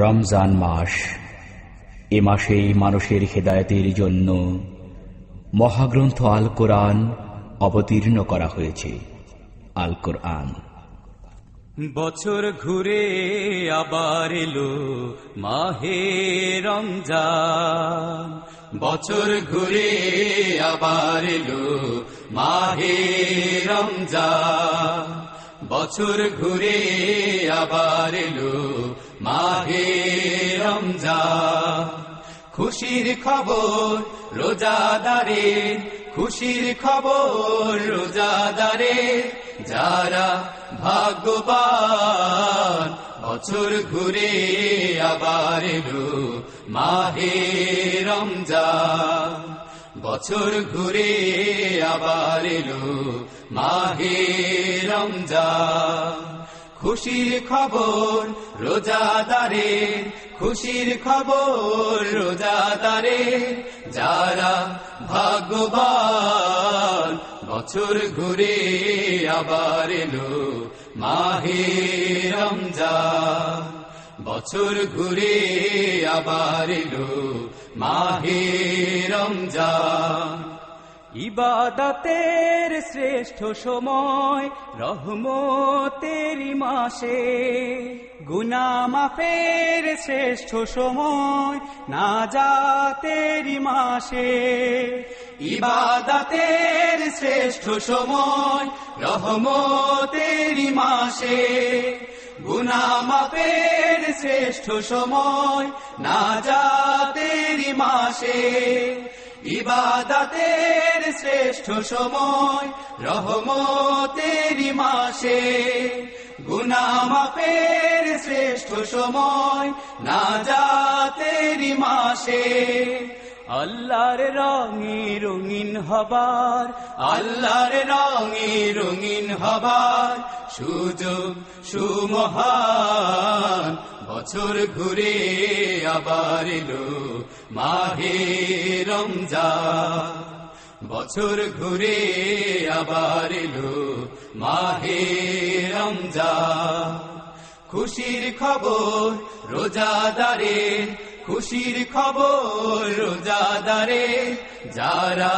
রমজান মাস, এ মাসেই মানুষের হেদায়েতের জন্য মহাগ্রন্থ আল কোরআন অবতীর্ণ করা হয়েছে। আল কোরআন বছর ঘুরে আবার এলো মাহে রমজান, বছর ঘুরে আবার এলো মাহে রমজান, বছর ঘুরে আবার এলো মাহে রমজান। খুশির খবর রোজাদারে, খুশির খবর রোজাদারে, যারা ভাগ্যবান। বছর ঘুরে আবার এলো মাহে রমজান, বছর ঘুরে আবার এলো মাহে রমজান। খুশির খবর রোজাদারে, খুশির খবর রোজাদারে, যারা ভাগ্যবান। বছর ঘুরে আবার এলো মাহে রমজান, বছর ঘুরে আবার এলো মাহে রমজান। ইবাদতের শ্রেষ্ঠ সময় রহমতের মাসে, গুনাহ মাফের শ্রেষ্ঠ সময় নাজাতের মাসে। ইবাদতের শ্রেষ্ঠ সময় রহমতের মাসে, গুনাহ মাফের শ্রেষ্ঠ সময় নাজাতের মাসে। ইবাদতের শ্রেষ্ঠ সময় রহমতের মাসে, গুনাহ মাফের শ্রেষ্ঠ সময় নাজাতের মাসে। আল্লাহর রঙে রঙিন হবার, আল্লাহর রঙে রঙিন হবার সুযোগ সুমহান। বছর ঘুরে আবার এলো মাহে রমজান, বছর ঘুরে আবার এলো মাহে রমজান। খুশির খবর রোজাদারে, খুশির খবর রোজাদারে, যারা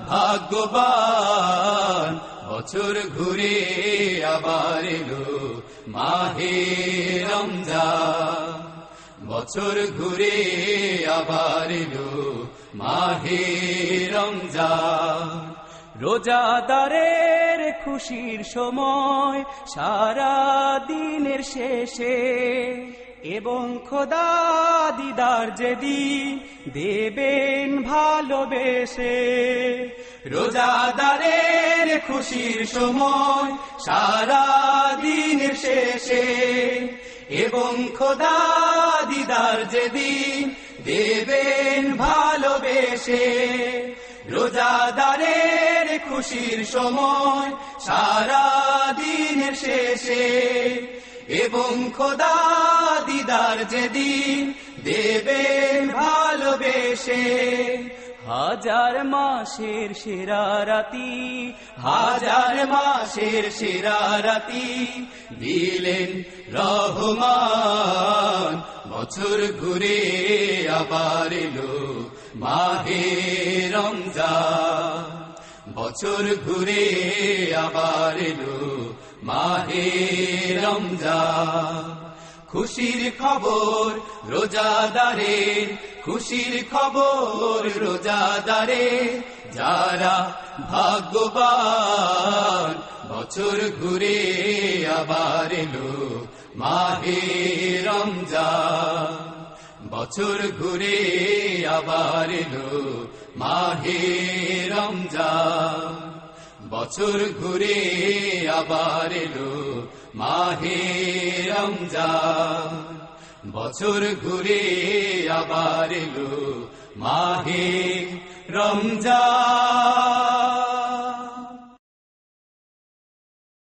ভাগ্যবান। বছর ঘুরে আবার এলো মাহে রমজান, বছর ঘুরে আবার এলো মাহে রমজান। রোজাদারের খুশির সময় সারা দিনের শেষে, এবং খোদা দিদার যেদিন দেবেন ভালোবেসে। রোজাদারের খুশির সময় সারা দিনের শেষে, এবং খোদা দিদার যেদিন দেবেন ভালোবেসে। রোজাদারের খুশির সময় সারা দিনের শেষে, এবং খোদা দিদার যেদিন দেবেন ভালোবেসে। হাজার মাসের সেরা রাতি, হাজার মাসের সেরা রাতি দিলেন রহমান। বছর ঘুরে আবার এলো মাহে রমজান, বছর ঘুরে আবার এলো মাহে রমজান। খুশির খবর রোজাদারে, খুশির খবর রোজাদারে, যারা ভাগ্যবান। বছর ঘুরে আবার এলো মাহে রমজান, বছর ঘুরে আবার এলো মাহে রমজান, বছর ঘুরে আবার এলো মাহে রমজান, বছর ঘুরে আবার এলো মাহে রমজান।